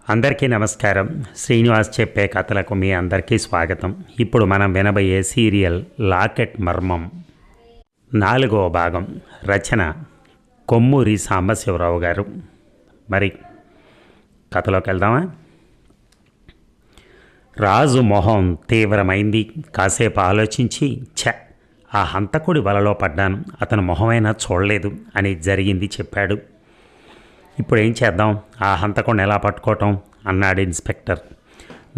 అందరికీ నమస్కారం. శ్రీనివాస్ చెప్పే కథలకు మీ అందరికీ స్వాగతం. ఇప్పుడు మనం వినబోయే సీరియల్ లాకెట్ మర్మం 4వ భాగం. రచన కొమ్మూరి సాంబశివరావు గారు. మరి కథలోకి వెళ్దామా? రాజు మొహం తీవ్రమైంది. కాసేపు ఆలోచించి ఆ హంతకుడి వలలో పడ్డాను, అతని మొహమైనా చూడలేదు అని జరిగింది చెప్పాడు. ఇప్పుడు ఏం చేద్దాం, ఆ హంతకుడిని ఎలా పట్టుకోవటం అన్నాడు ఇన్స్పెక్టర్.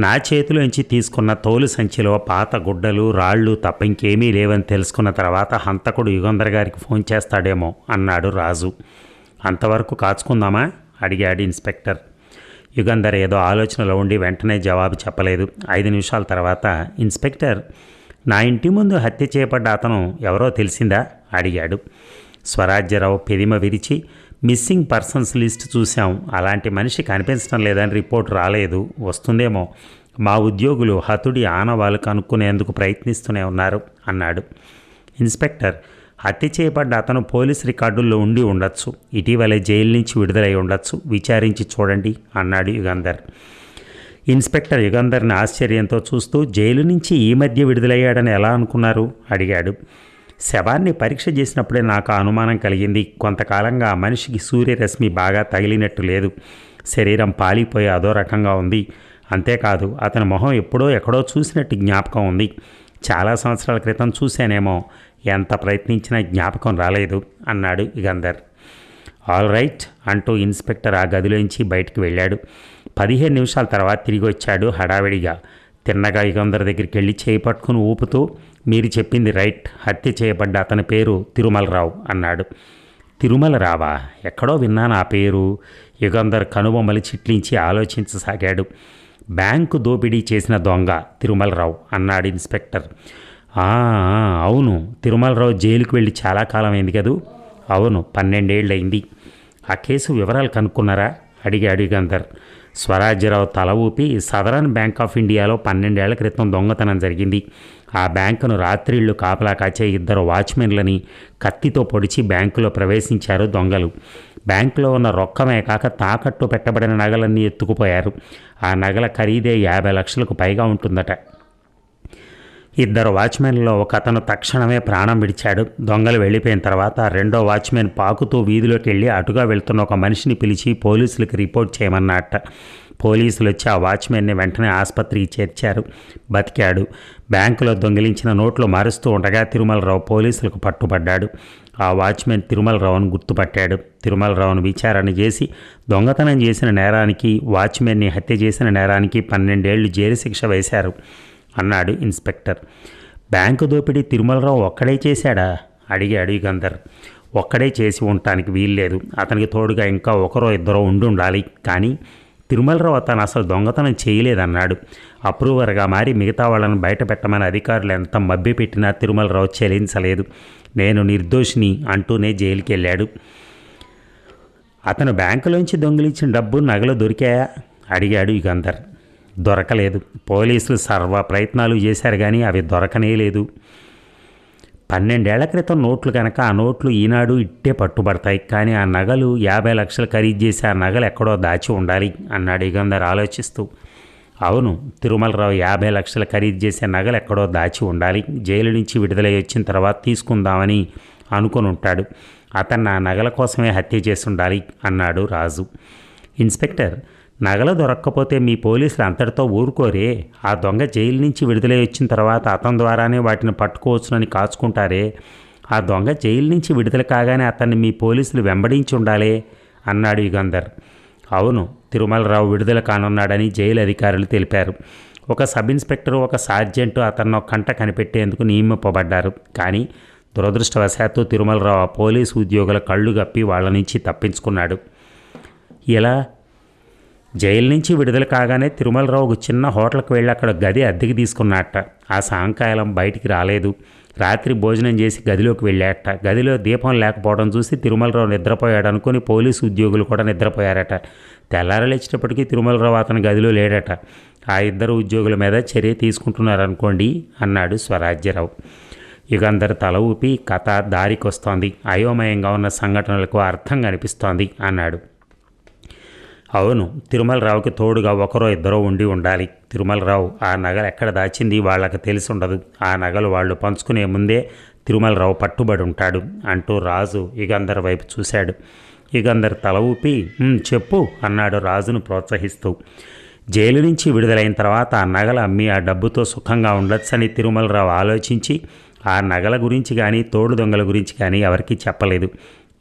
నా చేతిలోంచి తీసుకున్న తోలు సంచిలో పాత గుడ్డలు రాళ్ళు తప్ప ఇంకేమీ లేవని తెలుసుకున్న తర్వాత హంతకుడు యుగంధర్ గారికి ఫోన్ చేస్తాడేమో అన్నాడు రాజు. అంతవరకు కాచుకుందామా అడిగాడు ఇన్స్పెక్టర్. యుగంధర్ ఏదో ఆలోచనలో ఉండి వెంటనే జవాబు చెప్పలేదు. 5 నిమిషాల తర్వాత ఇన్స్పెక్టర్, నా ఇంటి ముందు హత్య చేయబడ్డ అతను ఎవరో తెలిసిందా అడిగాడు. స్వరాజ్యరావు పెదిమ విరిచి, మిస్సింగ్ పర్సన్స్ లిస్ట్ చూసాం, అలాంటి మనిషి కనిపించడం లేదని రిపోర్ట్ రాలేదు, వస్తుందేమో. మా ఉద్యోగులు హతుడి ఆనవాళ్ళు కనుక్కునేందుకు ప్రయత్నిస్తూనే ఉన్నారు అన్నాడు. ఇన్స్పెక్టర్, హత్య చేయబడ్డ అతను పోలీస్ రికార్డుల్లో ఉండి ఉండొచ్చు, ఇటీవలే జైలు నుంచి విడుదలై ఉండొచ్చు, విచారించి చూడండి అన్నాడు యుగంధర్. ఇన్స్పెక్టర్ యుగంధర్ని ఆశ్చర్యంతో చూస్తూ, జైలు నుంచి ఈ మధ్య విడుదలయ్యాడని ఎలా అనుకున్నారు అడిగాడు. శవాన్ని పరీక్ష చేసినప్పుడే నాకు అనుమానం కలిగింది. కొంతకాలంగా ఆ మనిషికి సూర్యరశ్మి బాగా తగిలినట్టు లేదు, శరీరం పాలిపోయి అదో రకంగా ఉంది. అంతేకాదు అతని మొహం ఎప్పుడో ఎక్కడో చూసినట్టు జ్ఞాపకం ఉంది. చాలా సంవత్సరాల క్రితం చూశానేమో, ఎంత ప్రయత్నించినా జ్ఞాపకం రాలేదు అన్నాడు యుగంధర్. ఆల్ రైట్ అంటూ ఇన్స్పెక్టర్ ఆ గదిలోంచి బయటికి వెళ్ళాడు. 15 నిమిషాల తర్వాత తిరిగి వచ్చాడు హడావిడిగా. తిన్నగా యుగంధర్ దగ్గరికి వెళ్ళి చేయి పట్టుకుని ఊపుతూ, మీరు చెప్పింది రైట్, హత్య చేయబడ్డ అతని పేరు తిరుమలరావు అన్నాడు. తిరుమలరావా? ఎక్కడో విన్నాను ఆ పేరు. యుగంధర్ కనుబొమ్మలు చిట్లించి ఆలోచించసాగాడు. బ్యాంకు దోపిడీ చేసిన దొంగ తిరుమలరావు అన్నాడు ఇన్స్పెక్టర్. అవును, తిరుమలరావు జైలుకు వెళ్ళి చాలా కాలం అయింది కదూ. అవును, 12 ఏళ్ళు అయింది. ఆ కేసు వివరాలు కనుక్కున్నారా అడిగాడు యుగంధర్. స్వరాజ్యరావు తల ఊపి, సదరన్ బ్యాంక్ ఆఫ్ ఇండియాలో 12 ఏళ్ల క్రితం దొంగతనం జరిగింది. ఆ బ్యాంకును రాత్రిళ్లు కాపలా కాచే 2 వాచ్మెన్లని కత్తితో పొడిచి బ్యాంకులో ప్రవేశించారు దొంగలు. బ్యాంకులో ఉన్న రొక్కమే కాక తాకట్టు పెట్టబడిన నగలన్నీ ఎత్తుకుపోయారు. ఆ నగల ఖరీదే 50 లక్షలకు పైగా ఉంటుందట. 2 వాచ్మెన్లో ఒక అతను తక్షణమే ప్రాణం విడిచాడు. దొంగలు వెళ్ళిపోయిన తర్వాత 2వ వాచ్మెన్ పాకుతూ వీధిలోకి వెళ్ళి అటుగా వెళ్తున్న ఒక మనిషిని పిలిచి పోలీసులకు రిపోర్ట్ చేయమన్నట్ట. పోలీసులు వచ్చి ఆ వాచ్మెన్ని వెంటనే ఆసుపత్రికి చేర్చారు. బతికాడు. బ్యాంకులో దొంగిలించిన నోట్లు మారుస్తూ ఉండగా తిరుమలరావు పోలీసులకు పట్టుబడ్డాడు. ఆ వాచ్మెన్ తిరుమలరావును గుర్తుపట్టాడు. తిరుమలరావును విచారణ చేసి దొంగతనం చేసిన నేరానికి, వాచ్మెన్ని హత్య చేసిన నేరానికి 12 ఏళ్లు జైలు శిక్ష వేశారు అన్నాడు ఇన్స్పెక్టర్. బ్యాంకు దోపిడీ తిరుమలరావు ఒక్కడే చేశాడా అడిగాడు యుగంధర్. ఒక్కడే చేసి ఉండటానికి వీల్లేదు, అతనికి తోడుగా ఇంకా 1-2 ఉండి ఉండాలి. కానీ తిరుమలరావు అతను అసలు దొంగతనం చేయలేదన్నాడు. అప్రూవర్గా మారి మిగతా వాళ్ళని బయట పెట్టమని అధికారులు ఎంత మభ్యపెట్టినా తిరుమలరావు చెల్లించలేదు. నేను నిర్దోషిని అంటూనే జైలుకి వెళ్ళాడు. అతను బ్యాంకులోంచి దొంగిలించిన డబ్బు, నగలు దొరికాయా అడిగాడు యుగంధర్. దొరకలేదు. పోలీసులు సర్వ ప్రయత్నాలు చేశారు కానీ అవి దొరకనే లేదు. 12 ఏళ్ల క్రితం నోట్లు కనుక ఆ నోట్లు ఈనాడు ఇట్టే పట్టుబడతాయి. కానీ ఆ నగలు 50 లక్షలు ఖరీదు చేసి ఆ నగలు ఎక్కడో దాచి ఉండాలి అన్నాడు యుగంధర్ ఆలోచిస్తూ. అవును, తిరుమలరావు 50 లక్షలు ఖరీదు చేసే నగలు ఎక్కడో దాచి ఉండాలి. జైలు నుంచి విడుదలై వచ్చిన తర్వాత తీసుకుందామని అనుకుని ఉంటాడు. అతను ఆ నగల కోసమే హత్య చేసి ఉండాలి అన్నాడు రాజు. ఇన్స్పెక్టర్, నగలు దొరక్కపోతే మీ పోలీసులు అంతటితో ఊరుకోరే? ఆ దొంగ జైలు నుంచి విడుదలై వచ్చిన తర్వాత అతని ద్వారానే వాటిని పట్టుకోవచ్చునని కాచుకుంటారే? ఆ దొంగ జైలు నుంచి విడుదల కాగానే అతన్ని మీ పోలీసులు వెంబడించి ఉండాలే అన్నాడు యుగంధర్. అవును, తిరుమలరావు విడుదల కానున్నాడని జైలు అధికారులు తెలిపారు. ఒక సబ్ ఇన్స్పెక్టరు, ఒక సార్జెంటు అతన్ని కంట కనిపెట్టేందుకు నియమింపబడ్డారు. కానీ దురదృష్టవశాత్తు తిరుమలరావు ఆ పోలీసు ఉద్యోగుల కళ్ళు గప్పి వాళ్ళ నుంచి తప్పించుకున్నాడు. ఇలా జైలు నుంచి విడుదల కాగానే తిరుమలరావు ఒక చిన్న హోటల్కి వెళ్ళి అక్కడ గది అద్దెకి తీసుకున్నట్ట. ఆ సాయంకాలం బయటికి రాలేదు. రాత్రి భోజనం చేసి గదిలోకి వెళ్ళాట. గదిలో దీపం లేకపోవడం చూసి తిరుమలరావు నిద్రపోయాడు అనుకుని పోలీసు ఉద్యోగులు కూడా నిద్రపోయారట. తెల్లారి లేచేటప్పటికీ తిరుమలరావు అతని గదిలో లేడట. ఆ 2 ఉద్యోగుల మీద చర్య తీసుకుంటున్నారనుకోండి అన్నాడు స్వరాజ్యరావు. యుగంధర్ తల ఊపి, కథ దారికొస్తోంది, అయోమయంగా ఉన్న సంఘటనలకు అర్థం కనిపిస్తోంది అన్నాడు. అవును, తిరుమలరావుకి తోడుగా ఒకరో ఇద్దరో ఉండి ఉండాలి. తిరుమలరావు ఆ నగలు ఎక్కడ దాచింది వాళ్ళకి తెలిసి ఉండదు. ఆ నగలు వాళ్ళు పంచుకునే ముందే తిరుమలరావు పట్టుబడి ఉంటాడు అంటూ రాజు యుగంధర్ వైపు చూశాడు. యుగంధర్ తల ఊపి చెప్పు అన్నాడు రాజును ప్రోత్సహిస్తూ. జైలు నుంచి విడుదలైన తర్వాత ఆ నగలు అమ్మి ఆ డబ్బుతో సుఖంగా ఉండొచ్చని తిరుమలరావు ఆలోచించి ఆ నగల గురించి కానీ తోడు దొంగల గురించి కానీ ఎవరికీ చెప్పలేదు.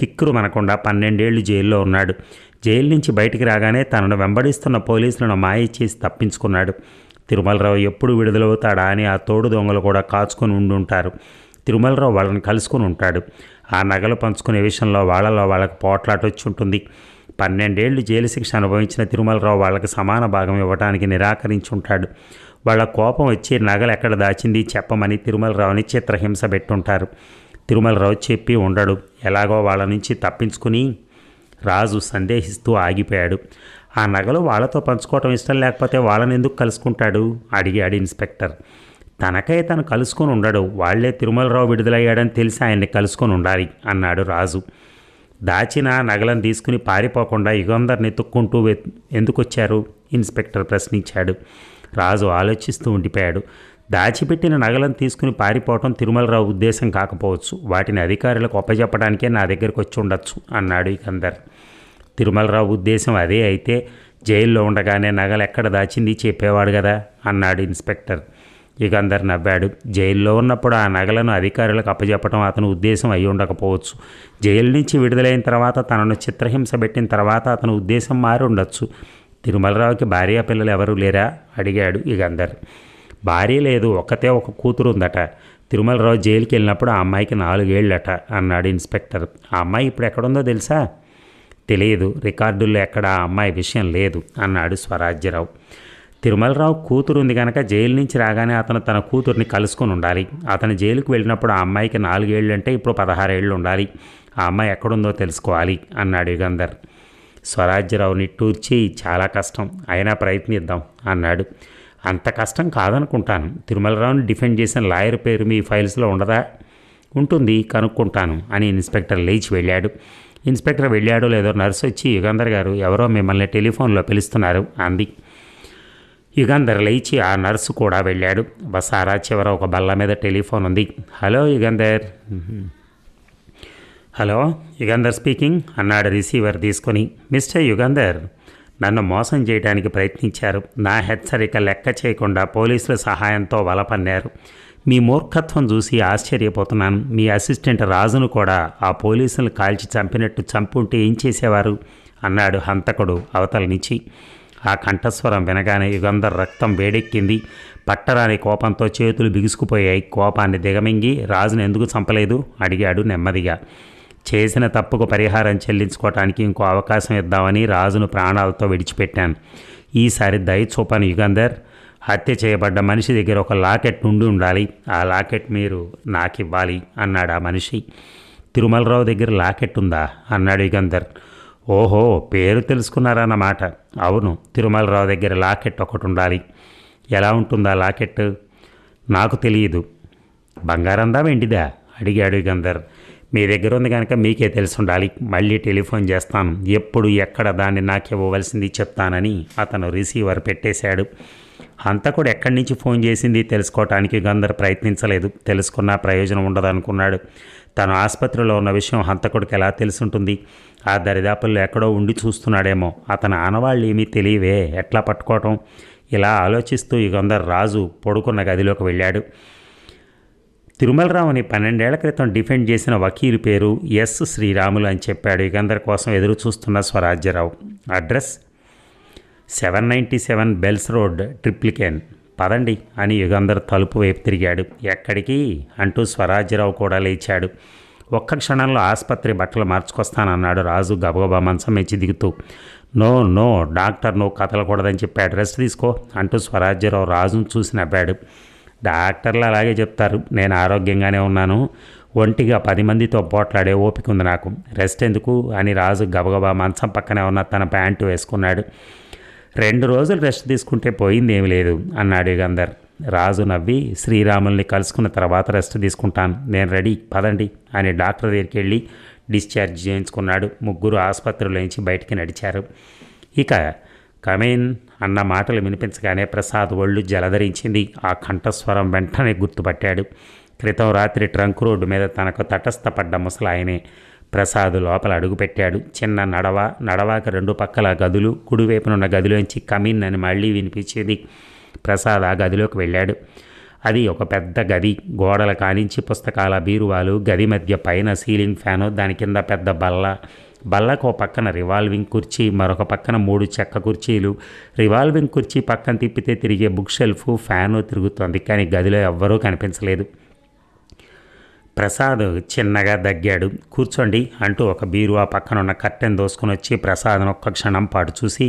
కిక్కురు మనకుండా 12 ఏళ్లు జైల్లో ఉన్నాడు. జైలు నుంచి బయటికి రాగానే తనను వెంబడిస్తున్న పోలీసులను మాయ చేసి తప్పించుకున్నాడు. తిరుమలరావు ఎప్పుడు విడుదలవుతాడా అని ఆ తోడు దొంగలు కూడా కాచుకొని ఉండుంటారు. తిరుమలరావు వాళ్ళని కలుసుకొని ఉంటాడు. ఆ నగలు పంచుకునే విషయంలో వాళ్ళకు పోట్లాట వచ్చి ఉంటుంది. 12 ఏళ్లు జైలు శిక్ష అనుభవించిన తిరుమలరావు వాళ్ళకి సమాన భాగం ఇవ్వడానికి నిరాకరించి ఉంటాడు. వాళ్ళ కోపం వచ్చి నగలు ఎక్కడ దాచింది చెప్పమని తిరుమలరావుని చిత్రహింస పెట్టుంటారు. తిరుమలరావు చెప్పి ఉండడు. ఎలాగో వాళ్ళ నుంచి తప్పించుకుని రాజు సందేహిస్తూ ఆగిపోయాడు. ఆ నగలు వాళ్ళతో పంచుకోవటం ఇష్టం లేకపోతే వాళ్ళని ఎందుకు కలుసుకుంటాడు అడిగాడు ఇన్స్పెక్టర్. తనకై తను కలుసుకొని ఉండడు. వాళ్లే తిరుమలరావు విడుదలయ్యాడని తెలిసి ఆయన్ని కలుసుకొని ఉండాలి అన్నాడు రాజు. దాచిన నగలను తీసుకుని పారిపోకుండా యుగంధర్ని ఎత్తుక్కుంటూ ఎందుకు వచ్చారు ఇన్స్పెక్టర్ ప్రశ్నించాడు. రాజు ఆలోచిస్తూ ఉండిపోయాడు. దాచిపెట్టిన నగలను తీసుకుని పారిపోవటం తిరుమలరావు ఉద్దేశం కాకపోవచ్చు. వాటిని అధికారులకు అప్పచెప్పడానికే నా దగ్గరికి వచ్చి ఉండొచ్చు అన్నాడు యుగంధర్. తిరుమలరావు ఉద్దేశం అదే అయితే జైల్లో ఉండగానే నగలు ఎక్కడ దాచింది చెప్పేవాడు కదా అన్నాడు ఇన్స్పెక్టర్. యుగంధర్ నవ్వాడు. జైల్లో ఉన్నప్పుడు ఆ నగలను అధికారులకు అప్పచెప్పడం అతని ఉద్దేశం అయి ఉండకపోవచ్చు. జైలు నుంచి విడుదలైన తర్వాత తనను చిత్రహింస పెట్టిన తర్వాత అతని ఉద్దేశం మారి ఉండొచ్చు. తిరుమలరావుకి భార్య పిల్లలు ఎవరూ లేరా అడిగాడు యుగంధర్. భార్య లేదు, ఒక్కతే ఒక కూతురు ఉందట. తిరుమలరావు జైలుకి వెళ్ళినప్పుడు ఆ అమ్మాయికి 4 ఏళ్ళట అన్నాడు ఇన్స్పెక్టర్. ఆ అమ్మాయి ఇప్పుడు ఎక్కడుందో తెలుసా? తెలియదు, రికార్డుల్లో ఎక్కడ ఆ అమ్మాయి విషయం లేదు అన్నాడు స్వరాజ్యరావు. తిరుమలరావు కూతురు ఉంది కనుక జైలు నుంచి రాగానే అతను తన కూతుర్ని కలుసుకొని ఉండాలి. అతను జైలుకు వెళ్ళినప్పుడు ఆ అమ్మాయికి 4 ఏళ్ళు అంటే ఇప్పుడు 16 ఏళ్ళు ఉండాలి. ఆ అమ్మాయి ఎక్కడుందో తెలుసుకోవాలి అన్నాడు యుగంధర్. స్వరాజ్యరావు నిట్టూర్చి చాలా కష్టం, అయినా ప్రయత్నిద్దాం అన్నాడు. అంత కష్టం కాదనుకుంటాను. తిరుమలరావుని డిఫెండ్ చేసిన లాయర్ పేరు మీ ఫైల్స్లో ఉండదా? ఉంటుంది, కనుక్కుంటాను అని ఇన్స్పెక్టర్ లేచి వెళ్ళాడు. ఇన్స్పెక్టర్ వెళ్ళాడో లేదో నర్సు వచ్చి యుగంధర్ గారు ఎవరో మిమ్మల్ని టెలిఫోన్లో పిలుస్తున్నారు అంది. యుగంధర్ లేచి ఆ నర్సు కూడా వెళ్ళాడు. బసారా చివర ఒక బల్ల మీద టెలిఫోన్ ఉంది. Hello Yugandhar. Hello, Yugandhar speaking అన్నాడు రిసీవర్ తీసుకొని. మిస్టర్ యుగంధర్, నన్ను మోసం చేయడానికి ప్రయత్నించారు. నా హెచ్చరిక లెక్క చేయకుండా పోలీసుల సహాయంతో వలపన్నారు. మీ మూర్ఖత్వం చూసి ఆశ్చర్యపోతున్నాను. మీ అసిస్టెంట్ రాజును కూడా ఆ పోలీసులను కాల్చి చంపినట్టు చంపుంటే ఏం చేసేవారు అన్నాడు హంతకుడు అవతల నుంచి. ఆ కంఠస్వరం వినగానే యుగంధర్ రక్తం వేడెక్కింది. పట్టరాని కోపంతో చేతులు బిగుసుకుపోయాయి. కోపాన్ని దిగమింగి రాజును ఎందుకు చంపలేదు అడిగాడు నెమ్మదిగా. చేసిన తప్పుకు పరిహారం చెల్లించుకోవటానికి ఇంకో అవకాశం ఇద్దామని రాజును ప్రాణాలతో విడిచిపెట్టాను. ఈసారి దయ చూపని యుగంధర్. హత్య చేయబడ్డ మనిషి దగ్గర ఒక లాకెట్ ఉండి ఉండాలి. ఆ లాకెట్ మీరు నాకు ఇవ్వాలి అన్నాడు ఆ మనిషి. తిరుమలరావు దగ్గర లాకెట్ ఉందా అన్నాడు యుగంధర్. ఓహో, పేరు తెలుసుకున్నారన్నమాట. అవును, తిరుమలరావు దగ్గర లాకెట్ ఒకటి ఉండాలి. ఎలా ఉంటుందా లాకెట్? నాకు తెలియదు. బంగారందా వెండిదా అడిగాడు యుగంధర్. మీ దగ్గర ఉంది కనుక మీకే తెలిసి ఉండాలి. మళ్ళీ టెలిఫోన్ చేస్తాను. ఎప్పుడు ఎక్కడ దాన్ని నాకు ఇవ్వవలసింది చెప్తానని అతను రిసీవర్ పెట్టేశాడు. హంతకుడు ఎక్కడి నుంచి ఫోన్ చేసింది తెలుసుకోవటానికి యుగంధర్ ప్రయత్నించలేదు. తెలుసుకున్నా ప్రయోజనం ఉండదనుకున్నాడు. తను ఆసుపత్రిలో ఉన్న విషయం హంతకుడికి ఎలా తెలుసుంటుంది? ఆ దరిదాపుల్లో ఎక్కడో ఉండి చూస్తున్నాడేమో. అతని ఆనవాళ్ళు ఏమీ తెలియవే, ఎట్లా పట్టుకోవటం? ఇలా ఆలోచిస్తూ యుగంధర్ రాజు పడుకున్న గదిలోకి వెళ్ళాడు. తిరుమలరావుని 12 ఏళ్ల క్రితం డిఫెండ్ చేసిన వకీలు పేరు ఎస్ శ్రీరాములు అని చెప్పాడు యుగంధర్ కోసం ఎదురు చూస్తున్న Swarajyarao. Address 797 Bells Road, Triplicane. పదండి అని యుగంధర్ తలుపు వైపు తిరిగాడు. ఎక్కడికి అంటూ స్వరాజ్యరావు కూడా లేచాడు. ఒక్క క్షణంలో ఆసుపత్రి బట్టలు మార్చుకొస్తానన్నాడు రాజు గబగబా మంచం మెచ్చి దిగుతూ. నో డాక్టర్ నువ్వు కదలకూడదని చెప్పాడు, రెస్ట్ తీసుకో అంటూ స్వరాజ్యరావు రాజును చూసి నవ్వాడు. డాక్టర్లు అలాగే చెప్తారు, నేను ఆరోగ్యంగానే ఉన్నాను. ఒంటిగా 10 మందితో పోట్లాడే ఓపిక ఉంది నాకు, రెస్ట్ ఎందుకు అని రాజు గబగబా మంచం పక్కనే ఉన్న తన ప్యాంటు వేసుకున్నాడు. 2 రోజులు రెస్ట్ తీసుకుంటే పోయింది ఏమి లేదు అన్నాడు యుగంధర్. రాజు నవ్వి, శ్రీరాముల్ని కలుసుకున్న తర్వాత రెస్ట్ తీసుకుంటాను, నేను రెడీ, పదండి అని డాక్టర్ దగ్గరికి వెళ్ళి డిశ్చార్జ్ చేయించుకున్నాడు. ముగ్గురు ఆసుపత్రిలో నుంచి బయటికి నడిచారు. ఇక కమేన్ అన్న మాటలు వినిపించగానే ప్రసాద్ ఒళ్ళు జలధరించింది. ఆ కంఠస్వరం వెంటనే గుర్తుపట్టాడు. క్రితం రాత్రి ట్రంక్ రోడ్డు మీద తనకు తటస్థపడ్డ ముసలాయనే. ప్రసాద్ లోపల అడుగుపెట్టాడు. చిన్న నడవాక రెండు పక్కల గదులు, కుడివైపునున్న గదిలోంచి కమీన్ అని మళ్ళీ వినిపించేది. ప్రసాద్ ఆ గదిలోకి వెళ్ళాడు. అది ఒక పెద్ద గది. గోడల కానించి పుస్తకాల బీరువాలు, గది మధ్య పైన సీలింగ్ ఫ్యాను, దాని కింద పెద్ద బల్లకు ఓ పక్కన రివాల్వింగ్ కుర్చీ, మరొక పక్కన 3 చెక్క కుర్చీలు. రివాల్వింగ్ కుర్చీ పక్కన తిప్పితే తిరిగే బుక్ షెల్ఫ్, ఫ్యాను తిరుగుతోంది. కానీ గదిలో ఎవ్వరూ కనిపించలేదు. ప్రసాద్ చిన్నగా దగ్గాడు. కూర్చోండి అంటూ ఒక బీరువా పక్కనున్న కర్టెన్ దోసుకుని వచ్చి ప్రసాద్ను ఒక్క క్షణం పాటు చూసి,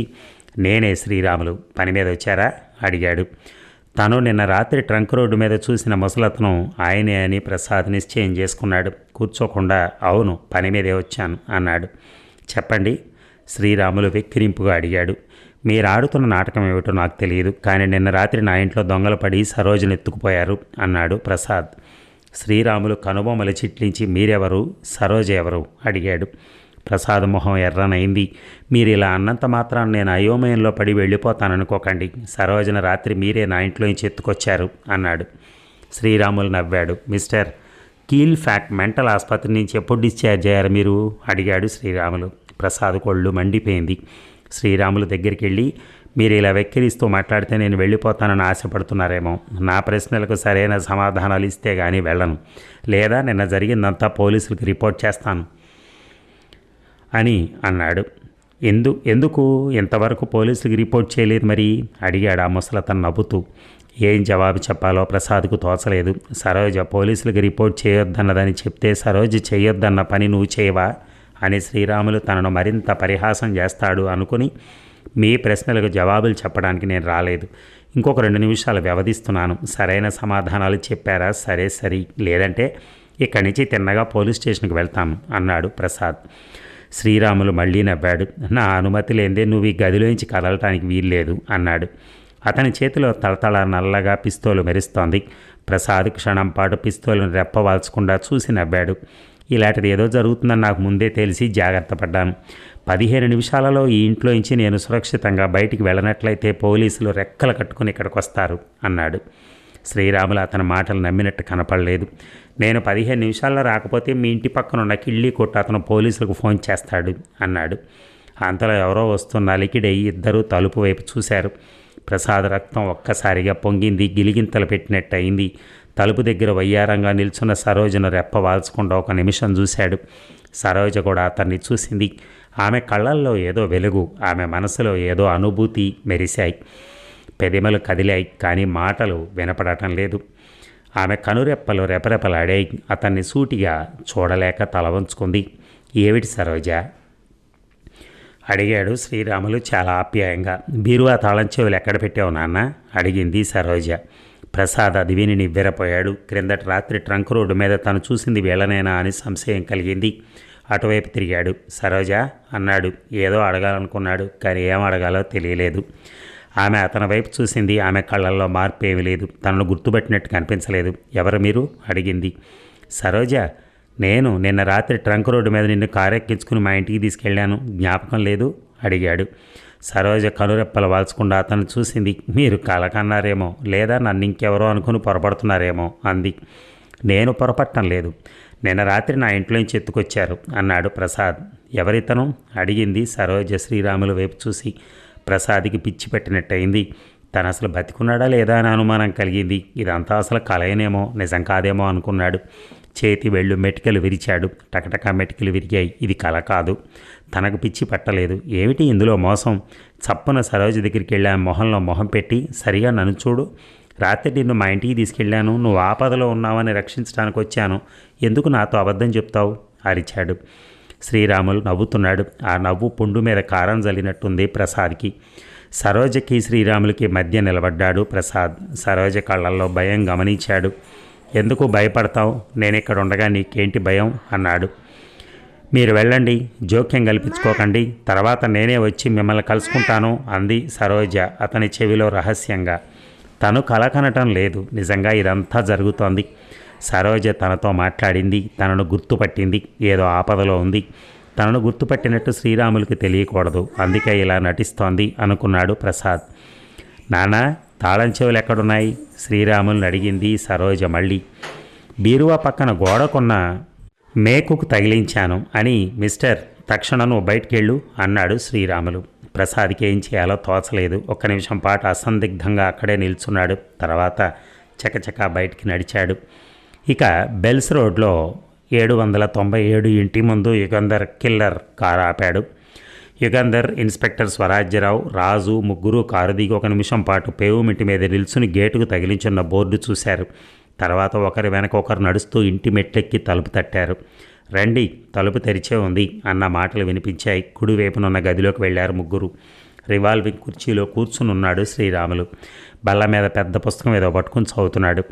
నేనే శ్రీరాములు, పని మీద వచ్చారా అడిగాడు. తను నిన్న రాత్రి ట్రంక్ రోడ్డు మీద చూసిన ముసలతను ఆయనే అని ప్రసాద్ నిశ్చయం చేసుకున్నాడు. కూర్చోకుండా అవును, పని మీదే వచ్చాను అన్నాడు. చెప్పండి, శ్రీరాములు వెక్కిరింపుగా అడిగాడు. మీరు ఆడుతున్న నాటకం ఏమిటో నాకు తెలియదు, కానీ నిన్న రాత్రి నా ఇంట్లో దొంగలు పడి సరోజను ఎత్తుకుపోయారు అన్నాడు ప్రసాద్. శ్రీరాములు కనుబొమ్మలు చిట్లించి మీరెవరు, సరోజ ఎవరు అడిగాడు. ప్రసాద్ మొహం ఎర్రనైంది. మీరు ఇలా అన్నంత మాత్రం నేను అయోమయంలో పడి వెళ్ళిపోతాననుకోకండి. సరోజన రాత్రి మీరే నా ఇంట్లోంచి ఎత్తుకొచ్చారు అన్నాడు. శ్రీరాములు నవ్వాడు. మిస్టర్ కీల్ ఫ్యాక్ట్ మెంటల్ ఆసుపత్రి నుంచి ఎప్పుడు డిశ్చార్జ్ అయ్యారు మీరు అడిగాడు శ్రీరాములు. ప్రసాద్ కొళ్ళు మండిపోయింది. శ్రీరాములు దగ్గరికి వెళ్ళి, మీరు ఇలా వెక్కిరిస్తూ మాట్లాడితే నేను వెళ్ళిపోతానని ఆశపడుతున్నారేమో. నా ప్రశ్నలకు సరైన సమాధానాలు ఇస్తే కానీ వెళ్ళను, లేదా నిన్న జరిగిందంతా పోలీసులకు రిపోర్ట్ చేస్తాను అని అన్నాడు. ఎందుకు ఇంతవరకు పోలీసులకు రిపోర్ట్ చేయలేదు మరి అడిగాడు ఆ ముసలతను నవ్వుతూ. ఏం జవాబు చెప్పాలో ప్రసాద్కు తోచలేదు. సరోజ పోలీసులకు రిపోర్ట్ చేయొద్దన్నదని చెప్తే సరోజ చేయొద్దన్న పని నువ్వు చేయవా అని శ్రీరాములు తనను మరింత పరిహాసం చేస్తాడు అనుకుని, మీ ప్రశ్నలకు జవాబులు చెప్పడానికి నేను రాలేదు. ఇంకొక 2 నిమిషాలు వ్యవధిస్తున్నాను. సరైన సమాధానాలు చెప్పారా సరే, లేదంటే ఇక్కడి నుంచి తిన్నగా పోలీస్ స్టేషన్కి వెళ్తాను అన్నాడు ప్రసాద్. శ్రీరాములు మళ్ళీ నవ్వాడు. నా అనుమతి లేదే నువ్వు ఈ గదిలోంచి కదలటానికి వీల్లేదు అన్నాడు. అతని చేతిలో తలతల నల్లగా పిస్తోలు మెరుస్తోంది. ప్రసాద్ క్షణం పాటు పిస్తోలును రెప్పవాల్చకుండా చూసి నవ్వాడు. ఇలాంటిది ఏదో జరుగుతుందని నాకు ముందే తెలిసి జాగ్రత్త పడ్డాను. 15 నిమిషాలలో ఈ ఇంట్లో నుంచి నేను సురక్షితంగా బయటికి వెళ్ళనట్లయితే పోలీసులు రెక్కలు కట్టుకుని ఇక్కడికి వస్తారు అన్నాడు. శ్రీరాములు అతని మాటలు నమ్మినట్టు కనపడలేదు. నేను 15 నిమిషాల్లో రాకపోతే మీ ఇంటి పక్కన ఉన్న కిళ్ళీ కొట్టు అతను పోలీసులకు ఫోన్ చేస్తాడు అన్నాడు. అంతలో ఎవరో వస్తున్న అలికిడై ఇద్దరూ తలుపు వైపు చూశారు. ప్రసాద్ రక్తం ఒక్కసారిగా పొంగింది. గిలిగింతలు పెట్టినట్టు అయింది. తలుపు దగ్గర వయ్యారంగా నిల్చున్న సరోజను రెప్ప వాల్చకుండా ఒక నిమిషం చూశాడు. సరోజ కూడా అతన్ని చూసింది. ఆమె కళ్ళల్లో ఏదో వెలుగు, ఆమె మనసులో ఏదో అనుభూతి మెరిశాయి. పెదిమలు కదిలాయి, కానీ మాటలు వినపడటం లేదు. ఆమె కనురెప్పలు రెపరెపలాడాయి. అతన్ని సూటిగా చూడలేక తల వంచుకుంది. ఏమిటి సరోజ అడిగాడు శ్రీరాములు చాలా ఆప్యాయంగా. బీరువా తాళం చెవులు ఎక్కడ పెట్టావు నాన్న అడిగింది సరోజ. ప్రసాద్ అది విని నివ్వెరపోయాడు. క్రిందటి రాత్రి ట్రంక్ రోడ్డు మీద తను చూసింది వీళ్ళనేనా అని సంశయం కలిగింది. అటువైపు తిరిగాడు. సరోజ అన్నాడు. ఏదో అడగాలనుకున్నాడు, కానీ ఏం అడగాలో తెలియలేదు. ఆమె అతని వైపు చూసింది. ఆమె కళ్ళల్లో మార్పు ఏమీ లేదు. తనను గుర్తుపట్టినట్టు కనిపించలేదు. ఎవరు మీరు అడిగింది. సరోజ, నేను నిన్న రాత్రి ట్రంక్ రోడ్డు మీద నిన్ను కారెక్కించుకుని మా ఇంటికి తీసుకెళ్ళాను, జ్ఞాపకం లేదు అడిగాడు. సరోజ కనురెప్పలు వాల్చకుండా అతను చూసింది. మీరు కలకన్నారేమో, లేదా నన్ను ఇంకెవరో అనుకుని పొరపడుతున్నారేమో అంది. నేను పొరపట్టం లేదు, నిన్న రాత్రి నా ఇంట్లోంచి ఎత్తుకొచ్చారు అన్నాడు ప్రసాద్. ఎవరితను అడిగింది సరోజ శ్రీరాముల వైపు చూసి. ప్రసాద్కి పిచ్చి పెట్టినట్టయింది. తను అసలు బతికున్నాడా లేదా అని అనుమానం కలిగింది. ఇదంతా అసలు కలయనేమో, నిజం కాదేమో అనుకున్నాడు. చేతి వెళ్ళు మెటికలు విరిచాడు. టకటకా మెటికలు విరిగాయి. ఇది కల కాదు. తనకు పిచ్చి పట్టలేదు. ఏమిటి ఇందులో మోసం? చప్పున సరోజ దగ్గరికి వెళ్ళి మొహంలో మొహం పెట్టి, సరిగా నన్ను చూడు, రాత్రి నిన్ను మా ఇంటికి తీసుకెళ్ళాను, నువ్వు ఆపదలో ఉన్నావని రక్షించడానికి వచ్చాను, ఎందుకు నాతో అబద్ధం చెప్తావు అరిచాడు. శ్రీరాములు నవ్వుతున్నాడు. ఆ నవ్వు పుండు మీద కారం జల్లినట్టుంది ప్రసాద్కి. సరోజకి శ్రీరాములకి మధ్య నిలబడ్డాడు ప్రసాద్. సరోజ కళ్ళల్లో భయం గమనించాడు. ఎందుకు భయపడతావు? నేను ఇక్కడ ఉండగా నీకేంటి భయం అన్నాడు. మీరు వెళ్ళండి, జోక్యం కల్పించుకోకండి, తర్వాత నేనే వచ్చి మిమ్మల్ని కలుసుకుంటాను అంది సరోజ అతని చెవిలో రహస్యంగా. తను కల కనటం లేదు, నిజంగా ఇదంతా జరుగుతోంది. సరోజ తనతో మాట్లాడింది, తనను గుర్తుపట్టింది, ఏదో ఆపదలో ఉంది. తనను గుర్తుపట్టినట్టు శ్రీరాములకి తెలియకూడదు, అందుకే ఇలా నటిస్తోంది అనుకున్నాడు ప్రసాద్. నానా, తాళం చెవులు ఎక్కడున్నాయి? శ్రీరాముల్ని అడిగింది సరోజ మళ్ళీ. బీరువా పక్కన గోడకున్న మేకుకు తగిలించాను అని. మిస్టర్, తక్షణం నువ్వు బయటికెళ్ళు అన్నాడు శ్రీరాములు. ప్రసాద్కి ఏం చేయాలో తోచలేదు. ఒక్క నిమిషం పాటు అసందిగ్ధంగా అక్కడే నిల్చున్నాడు. తర్వాత చకచకా బయటికి నడిచాడు. ఇక బెల్స్ రోడ్లో 797 ఇంటి ముందు యుగంధర్ కిల్లర్ కారు ఆపాడు. యుగంధర్, ఇన్స్పెక్టర్ స్వరాజ్యరావు, రాజు ముగ్గురు కారు దిగి ఒక నిమిషం పాటు పేవుమింటి మీద నిల్చుని గేటుకు తగిలించున్న బోర్డు చూశారు. తర్వాత ఒకరి వెనక ఒకరు నడుస్తూ ఇంటి మెట్లెక్కి తలుపు తట్టారు. రండి, తలుపు తెరిచే ఉంది అన్న మాటలు వినిపించాయి. కుడివైపునున్న గదిలోకి వెళ్ళారు ముగ్గురు. రివాల్వింగ్ కుర్చీలో కూర్చునున్నాడు శ్రీరాములు. బల్ల మీద పెద్ద పుస్తకం ఏదో పట్టుకుని చదువుతున్నాడు.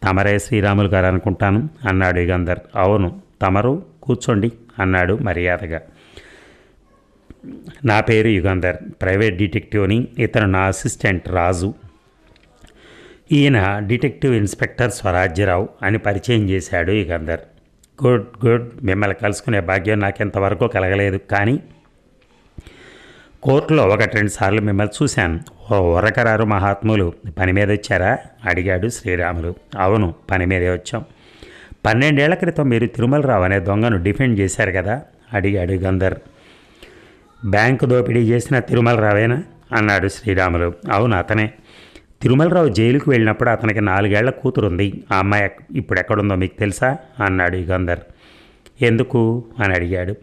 తమరే శ్రీరాములు గారు అనుకుంటాను అన్నాడు యుగంధర్. అవును, తమరు కూర్చోండి అన్నాడు మర్యాదగా. నా పేరు యుగంధర్, ప్రైవేట్ డిటెక్టివ్ని. ఇతను నా అసిస్టెంట్ రాజు. ఈయన డిటెక్టివ్ ఇన్స్పెక్టర్ స్వరాజ్యరావు అని పరిచయం చేశాడు యుగంధర్. గుడ్ గుడ్, మిమ్మల్ని కలుసుకునే భాగ్యం నాకెంతవరకు కలగలేదు, కానీ కోర్టులో 1-2 సార్లు మిమ్మల్ని చూశాను. ఓ వరకరారు మహాత్ములు పని మీద వచ్చారా అడిగాడు శ్రీరాములు. అవును, పని మీదే వచ్చాం. 12 ఏళ్ల క్రితం మీరు తిరుమలరావు అనే దొంగను డిఫెండ్ చేశారు కదా అడిగాడు యుగంధర్. బ్యాంకు దోపిడీ చేసిన తిరుమలరావేనా అన్నాడు శ్రీరాములు. అవును, అతనే. తిరుమలరావు జైలుకు వెళ్ళినప్పుడు అతనికి 4 ఏళ్ల కూతురుంది. ఆ అమ్మాయి ఇప్పుడు ఎక్కడుందో మీకు తెలుసా అన్నాడు యుగంధర్. ఎందుకు అని అడిగాడు.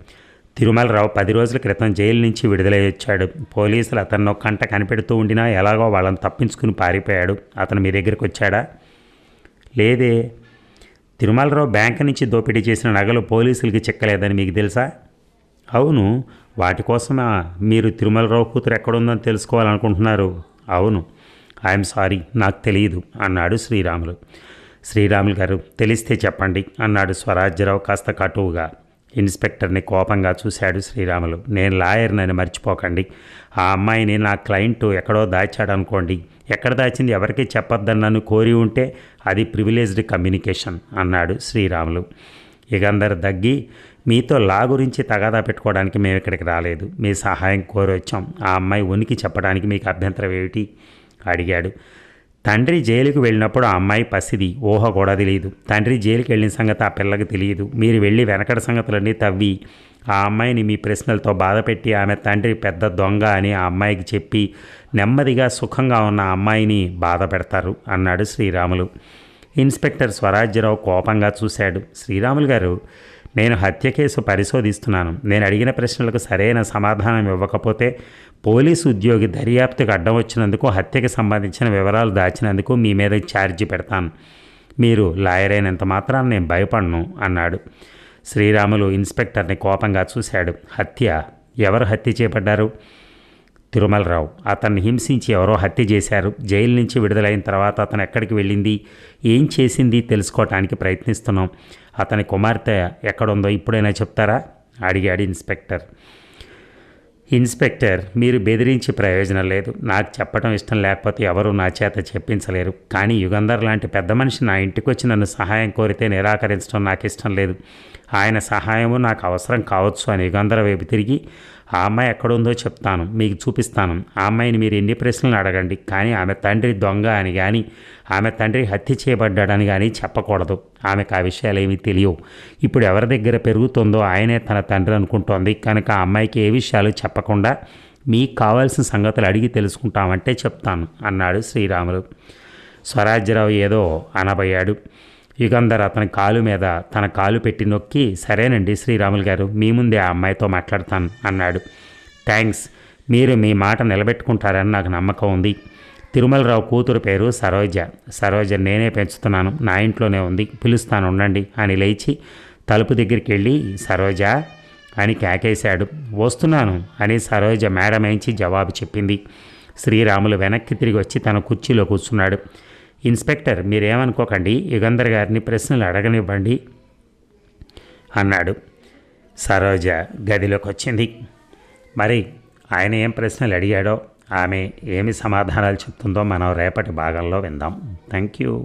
తిరుమలరావు 10 రోజుల క్రితం జైలు నుంచి విడుదలై వచ్చాడు. పోలీసులు అతన్ని ఒక కంట కనిపెడుతూ ఉండినా ఎలాగో వాళ్ళని తప్పించుకుని పారిపోయాడు. అతను మీ దగ్గరికి వచ్చాడా? లేదే. తిరుమలరావు బ్యాంకు నుంచి దోపిడీ చేసిన నగలు పోలీసులకి చిక్కలేదని మీకు తెలుసా? అవును. వాటి కోసమా మీరు తిరుమలరావు కూతురు ఎక్కడుందని తెలుసుకోవాలనుకుంటున్నారు? అవును. ఐఎమ్ సారీ, నాకు తెలియదు అన్నాడు శ్రీరాములు. శ్రీరాములు గారు, తెలిస్తే చెప్పండి అన్నాడు స్వరాజ్యరావు కాస్త కటువుగా. ఇన్స్పెక్టర్ని కోపంగా చూశాడు శ్రీరాములు. నేను లాయర్నని మర్చిపోకండి. ఆ అమ్మాయిని నా క్లయింట్ ఎక్కడో దాచాడనుకోండి. ఎక్కడ దాచింది ఎవరికీ చెప్పొద్దని నన్ను కోరి ఉంటే అది ప్రివిలేజ్డ్ కమ్యూనికేషన్ అన్నాడు శ్రీరాములు. యుగంధర్ దగ్గి, మీతో లా గురించి తగాదా పెట్టుకోవడానికి మేము ఇక్కడికి రాలేదు. మీ సహాయం కోరి వచ్చాం. ఆ అమ్మాయి ఉనికి చెప్పడానికి మీకు అభ్యంతరం ఏమిటి అడిగాడు. తండ్రి జైలుకు వెళ్ళినప్పుడు ఆ అమ్మాయి పసిది, ఊహ కూడా తెలియదు. తండ్రి జైలుకి వెళ్ళిన సంగతి ఆ పిల్లకి తెలియదు. మీరు వెళ్ళి వెనకటి సంగతులన్నీ తవ్వి ఆ అమ్మాయిని మీ ప్రశ్నలతో బాధపెట్టి ఆమె తండ్రి పెద్ద దొంగ అని ఆ అమ్మాయికి చెప్పి నెమ్మదిగా సుఖంగా ఉన్న ఆ అమ్మాయిని బాధ పెడతారు అన్నాడు శ్రీరాములు. ఇన్స్పెక్టర్ స్వరాజ్యరావు కోపంగా చూశాడు. శ్రీరాములు గారు, నేను హత్య కేసు పరిశోధిస్తున్నాను. నేను అడిగిన ప్రశ్నలకు సరైన సమాధానం ఇవ్వకపోతే పోలీసు ఉద్యోగి దర్యాప్తుకు అడ్డం వచ్చినందుకు, హత్యకి సంబంధించిన వివరాలు దాచినందుకు మీ మీద ఛార్జీ పెడతాను. మీరు లాయర్ అయినంత మాత్రాన్ని నేను భయపడను అన్నాడు. శ్రీరాములు ఇన్స్పెక్టర్ని కోపంగా చూశాడు. హత్య? ఎవరు హత్య చేపడ్డారు? తిరుమలరావు. అతన్ని హింసించి ఎవరో హత్య చేశారు. జైలు నుంచి విడుదలైన తర్వాత అతను ఎక్కడికి వెళ్ళింది, ఏం చేసింది తెలుసుకోవటానికి ప్రయత్నిస్తున్నాం. అతని కుమార్తె ఎక్కడుందో ఇప్పుడైనా చెప్తారా అడిగాడు ఇన్స్పెక్టర్. ఇన్స్పెక్టర్, మీరు బెదిరించి ప్రయోజనం లేదు. నాకు చెప్పడం ఇష్టం లేకపోతే ఎవరు నా చేత చెప్పించలేరు. కానీ యుగంధర్ లాంటి పెద్ద మనిషి నా ఇంటికి వచ్చి నన్ను సహాయం కోరితే నిరాకరించడం నాకు ఇష్టం లేదు. ఆయన సహాయము నాకు అవసరం కావచ్చు అని యుగంధర్ వైపు తిరిగి, ఆ అమ్మాయి ఎక్కడుందో చెప్తాను, మీకు చూపిస్తాను. ఆ అమ్మాయిని మీరు ఎన్ని ప్రశ్నలు అడగండి, కానీ ఆమె తండ్రి దొంగ అని కానీ ఆమె తండ్రి హత్య చేయబడ్డాడని కానీ చెప్పకూడదు. ఆమెకు ఆ విషయాలు ఏమీ తెలియవు. ఇప్పుడు ఎవరి దగ్గర పెరుగుతుందో ఆయనే తన తండ్రి అనుకుంటోంది. కనుక ఆ అమ్మాయికి ఏ విషయాలు చెప్పకుండా మీకు కావాల్సిన సంగతులు అడిగి తెలుసుకుంటామంటే చెప్తాను అన్నాడు శ్రీరాములు. స్వరాజ్యరావు ఏదో అనబోయాడు. యుగంధర్ అతని కాలు మీద తన కాలు పెట్టి నొక్కి, సరేనండి శ్రీరాములు గారు, మీ ముందే ఆ అమ్మాయితో మాట్లాడతాను అన్నాడు. థ్యాంక్స్, మీరు మీ మాట నిలబెట్టుకుంటారని నాకు నమ్మకం ఉంది. తిరుమలరావు కూతురు పేరు సరోజ. సరోజ నేనే పెంచుతున్నాను, నా ఇంట్లోనే ఉంది, పిలుస్తాను ఉండండి అని లేచి తలుపు దగ్గరికి వెళ్ళి సరోజ అని కేకేశాడు. వస్తున్నాను అని సరోజ మేడమేంచి జవాబు చెప్పింది. శ్రీరాములు వెనక్కి తిరిగి వచ్చి తన కుర్చీలో కూర్చున్నాడు. ఇన్స్పెక్టర్, మీరేమనుకోకండి, యుగంధర్ గారిని ప్రశ్నలు అడగనివ్వండి అన్నాడు. సరోజ గదిలోకి వచ్చింది. మరి ఆయన ఏం ప్రశ్నలు అడిగాడో, ఆమె ఏమి సమాధానాలు చెప్తుందో మనం రేపటి భాగంలో విందాం. Thank you.